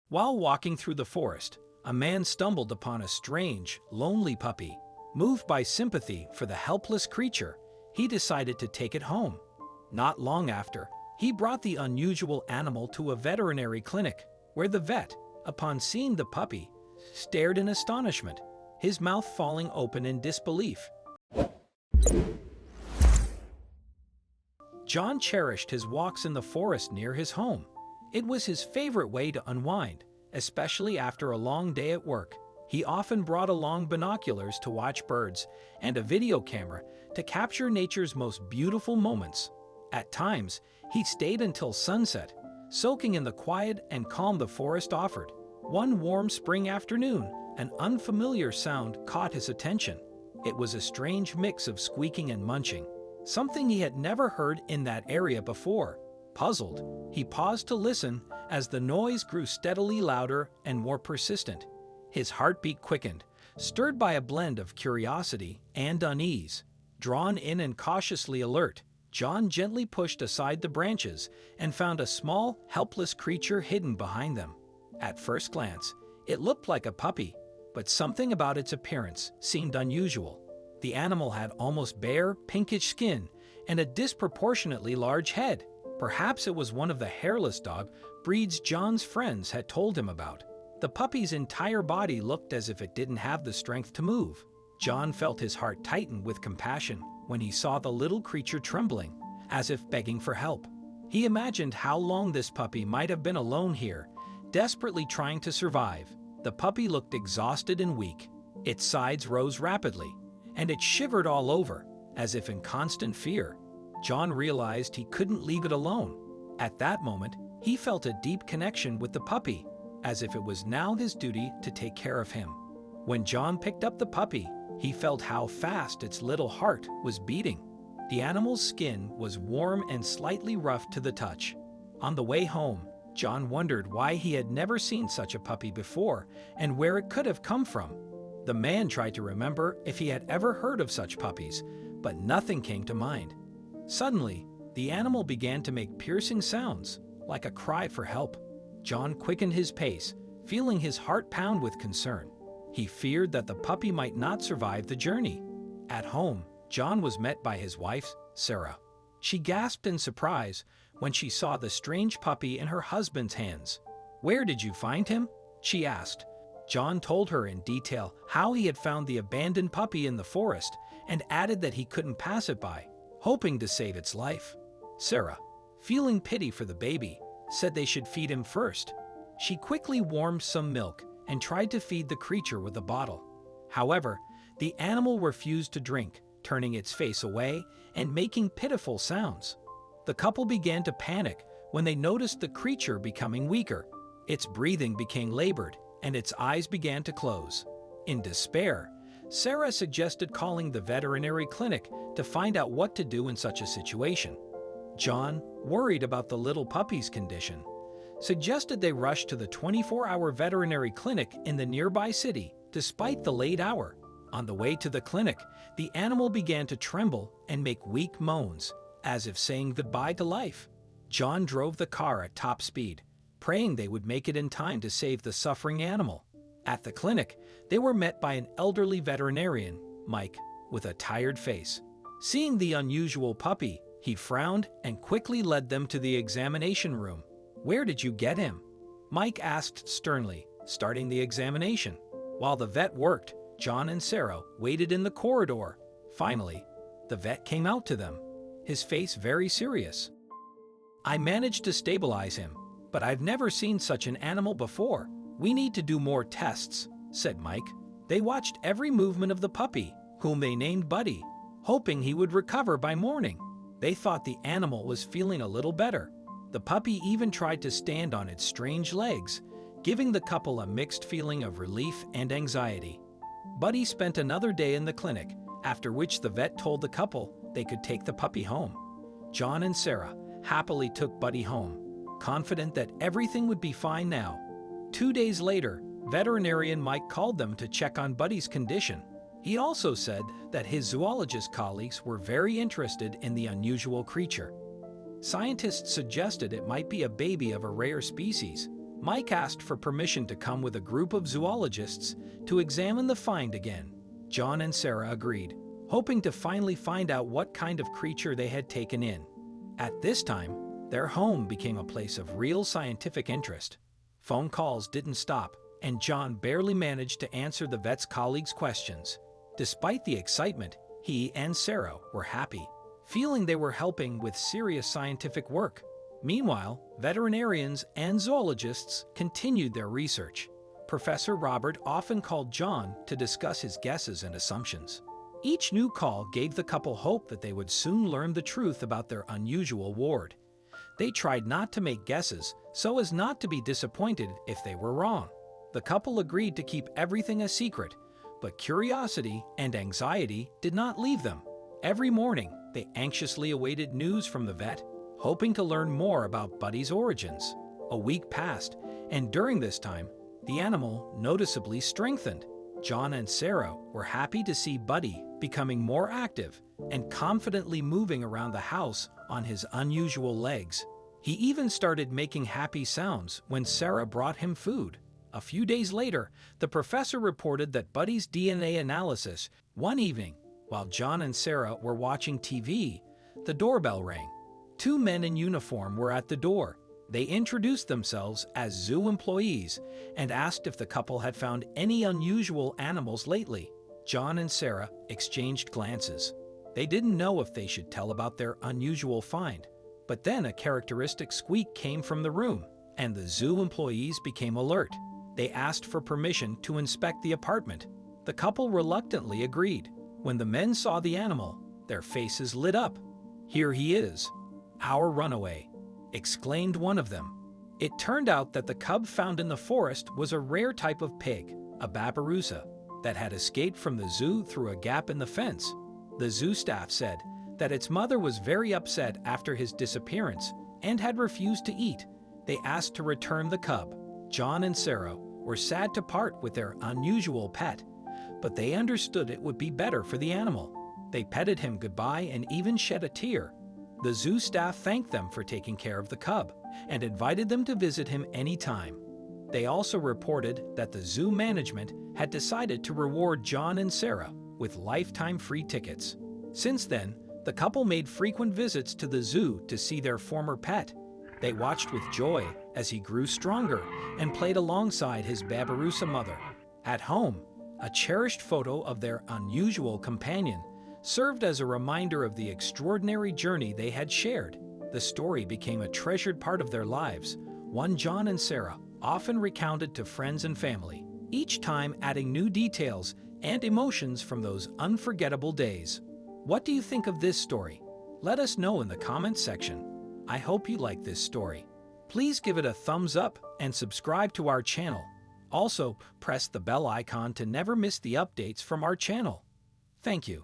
While walking through the forest, a man stumbled upon a strange, lonely puppy. Moved by sympathy for the helpless creature, he decided to take it home. Not long after, he brought the unusual animal to a veterinary clinic, where the vet, upon seeing the puppy, stared in astonishment, his mouth falling open in disbelief. John cherished his walks in the forest near his home. It was his favorite way to unwind, especially after a long day at work. He often brought along binoculars to watch birds and a video camera to capture nature's most beautiful moments. At times, he stayed until sunset, soaking in the quiet and calm the forest offered. One warm spring afternoon, an unfamiliar sound caught his attention. It was a strange mix of squeaking and munching, something he had never heard in that area before. Puzzled, he paused to listen as the noise grew steadily louder and more persistent. His heartbeat quickened, stirred by a blend of curiosity and unease. Drawn in and cautiously alert, John gently pushed aside the branches and found a small, helpless creature hidden behind them. At first glance, it looked like a puppy, but something about its appearance seemed unusual. The animal had almost bare, pinkish skin and a disproportionately large head. Perhaps it was one of the hairless dog breeds John's friends had told him about. The puppy's entire body looked as if it didn't have the strength to move. John felt his heart tighten with compassion when he saw the little creature trembling, as if begging for help. He imagined how long this puppy might have been alone here, desperately trying to survive. The puppy looked exhausted and weak. Its sides rose rapidly, and it shivered all over, as if in constant fear. John realized he couldn't leave it alone. At that moment, he felt a deep connection with the puppy, as if it was now his duty to take care of him. When John picked up the puppy, he felt how fast its little heart was beating. The animal's skin was warm and slightly rough to the touch. On the way home, John wondered why he had never seen such a puppy before and where it could have come from. The man tried to remember if he had ever heard of such puppies, but nothing came to mind. Suddenly, the animal began to make piercing sounds, like a cry for help. John quickened his pace, feeling his heart pound with concern. He feared that the puppy might not survive the journey. At home, John was met by his wife, Sarah. She gasped in surprise when she saw the strange puppy in her husband's hands. "Where did you find him?" she asked. John told her in detail how he had found the abandoned puppy in the forest and added that he couldn't pass it by, hoping to save its life. Sarah, feeling pity for the baby, said they should feed him first. She quickly warmed some milk and tried to feed the creature with a bottle. However, the animal refused to drink, turning its face away and making pitiful sounds. The couple began to panic when they noticed the creature becoming weaker. Its breathing became labored, and its eyes began to close. In despair, Sarah suggested calling the veterinary clinic to find out what to do in such a situation. John, worried about the little puppy's condition, suggested they rush to the 24-hour veterinary clinic in the nearby city, despite the late hour. On the way to the clinic, the animal began to tremble and make weak moans, as if saying goodbye to life. John drove the car at top speed, praying they would make it in time to save the suffering animal. At the clinic, they were met by an elderly veterinarian, Mike, with a tired face. Seeing the unusual puppy, he frowned and quickly led them to the examination room. "Where did you get him?" Mike asked sternly, starting the examination. While the vet worked, John and Sarah waited in the corridor. Finally, the vet came out to them, his face very serious. "I managed to stabilize him, but I've never seen such an animal before. We need to do more tests," said Mike. They watched every movement of the puppy, whom they named Buddy, hoping he would recover by morning. They thought the animal was feeling a little better. The puppy even tried to stand on its strange legs, giving the couple a mixed feeling of relief and anxiety. Buddy spent another day in the clinic, after which the vet told the couple they could take the puppy home. John and Sarah happily took Buddy home, confident that everything would be fine now. 2 days later, veterinarian Mike called them to check on Buddy's condition. He also said that his zoologist colleagues were very interested in the unusual creature. Scientists suggested it might be a baby of a rare species, Mike asked for permission to come with a group of zoologists to examine the find again. John and Sarah agreed, hoping to finally find out what kind of creature they had taken in. At this time, their home became a place of real scientific interest. Phone calls didn't stop, and John barely managed to answer the vet's colleagues' questions. Despite the excitement, he and Sarah were happy, feeling they were helping with serious scientific work. Meanwhile, veterinarians and zoologists continued their research. Professor Robert often called John to discuss his guesses and assumptions. Each new call gave the couple hope that they would soon learn the truth about their unusual ward. They tried not to make guesses so as not to be disappointed if they were wrong. The couple agreed to keep everything a secret, but curiosity and anxiety did not leave them. Every morning, they anxiously awaited news from the vet, hoping to learn more about Buddy's origins. A week passed, and during this time, the animal noticeably strengthened. John and Sarah were happy to see Buddy becoming more active and confidently moving around the house on his unusual legs. He even started making happy sounds when Sarah brought him food. A few days later, the professor reported that Buddy's DNA analysis. One evening, while John and Sarah were watching TV, the doorbell rang. Two men in uniform were at the door. They introduced themselves as zoo employees and asked if the couple had found any unusual animals lately. John and Sarah exchanged glances. They didn't know if they should tell about their unusual find. But then a characteristic squeak came from the room, and the zoo employees became alert. They asked for permission to inspect the apartment. The couple reluctantly agreed. When the men saw the animal, their faces lit up. "Here he is, our runaway," exclaimed one of them. It turned out that the cub found in the forest was a rare type of pig, a babirusa, that had escaped from the zoo through a gap in the fence. The zoo staff said that its mother was very upset after his disappearance and had refused to eat. They asked to return the cub. John and Sarah were sad to part with their unusual pet, but they understood it would be better for the animal. They petted him goodbye and even shed a tear. The zoo staff thanked them for taking care of the cub and invited them to visit him anytime. They also reported that the zoo management had decided to reward John and Sarah with lifetime free tickets. Since then, the couple made frequent visits to the zoo to see their former pet. They watched with joy as he grew stronger and played alongside his babirusa mother. At home, a cherished photo of their unusual companion served as a reminder of the extraordinary journey they had shared. The story became a treasured part of their lives, one John and Sarah often recounted to friends and family, each time adding new details and emotions from those unforgettable days. What do you think of this story? Let us know in the comments section. I hope you like this story. Please give it a thumbs up and subscribe to our channel. Also, press the bell icon to never miss the updates from our channel. Thank you.